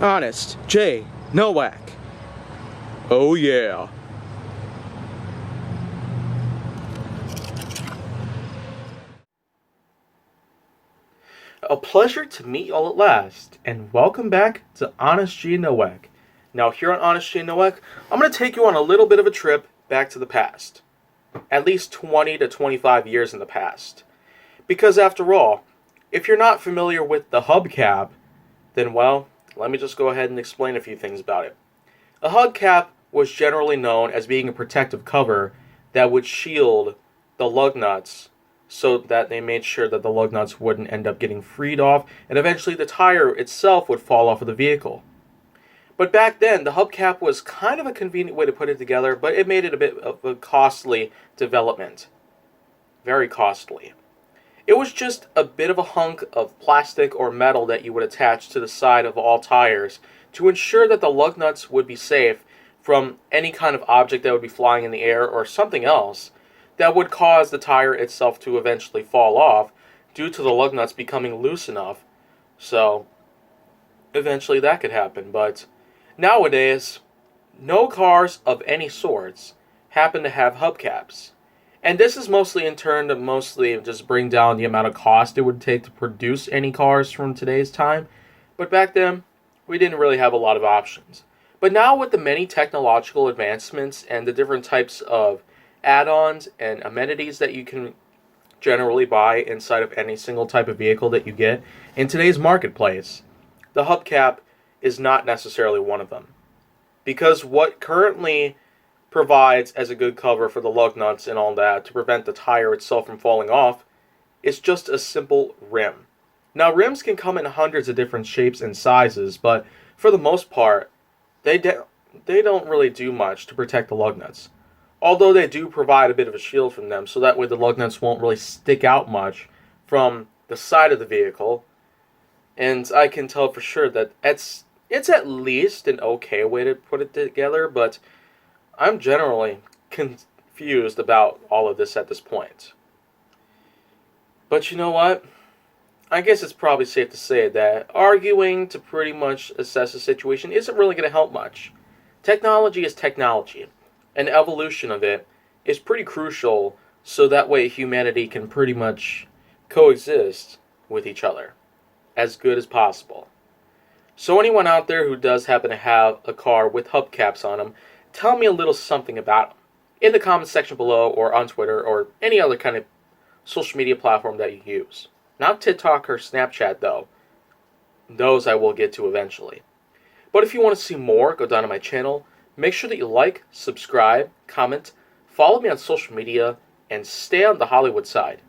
Honest J. Nowak. Oh yeah. A pleasure to meet y'all at last, and welcome back to Honest G Nowak. Now, here on Honest G Nowak, I'm going to take you on a little bit of a trip back to the past. At least 20 to 25 years in the past. Because after all, if you're not familiar with the hubcap, then well, let me just go ahead and explain a few things about it. A hubcap was generally known as being a protective cover that would shield the lug nuts so that they made sure that the lug nuts wouldn't end up getting freed off and eventually the tire itself would fall off of the vehicle. But back then, the hubcap was kind of a convenient way to put it together, but it made it a bit of a costly development. Very costly. It was just a bit of a hunk of plastic or metal that you would attach to the side of all tires to ensure that the lug nuts would be safe from any kind of object that would be flying in the air or something else that would cause the tire itself to eventually fall off due to the lug nuts becoming loose enough. So, eventually that could happen. But nowadays, no cars of any sorts happen to have hubcaps. And this is mostly in turn to mostly just bring down the amount of cost it would take to produce any cars from today's time. But back then, we didn't really have a lot of options. But now with the many technological advancements and the different types of add-ons and amenities that you can generally buy inside of any single type of vehicle that you get in today's marketplace, the hubcap is not necessarily one of them. Because what currently provides as a good cover for the lug nuts and all that to prevent the tire itself from falling off is just a simple rim. Now, rims can come in hundreds of different shapes and sizes, but for the most part, they don't really do much to protect the lug nuts. Although they do provide a bit of a shield from them, so that way the lug nuts won't really stick out much from the side of the vehicle. And I can tell for sure that it's at least an okay way to put it together, but I'm generally confused about all of this at this point. But you know what? I guess it's probably safe to say that arguing to pretty much assess a situation isn't really going to help much. Technology is technology, and evolution of it is pretty crucial so that way humanity can pretty much coexist with each other as good as possible. So anyone out there who does happen to have a car with hubcaps on them, tell me a little something about them in the comment section below or on Twitter or any other kind of social media platform that you use. Not TikTok or Snapchat though. Those I will get to eventually. But if you want to see more, go down to my channel. Make sure that you like, subscribe, comment, follow me on social media, and stay on the Hollywood side.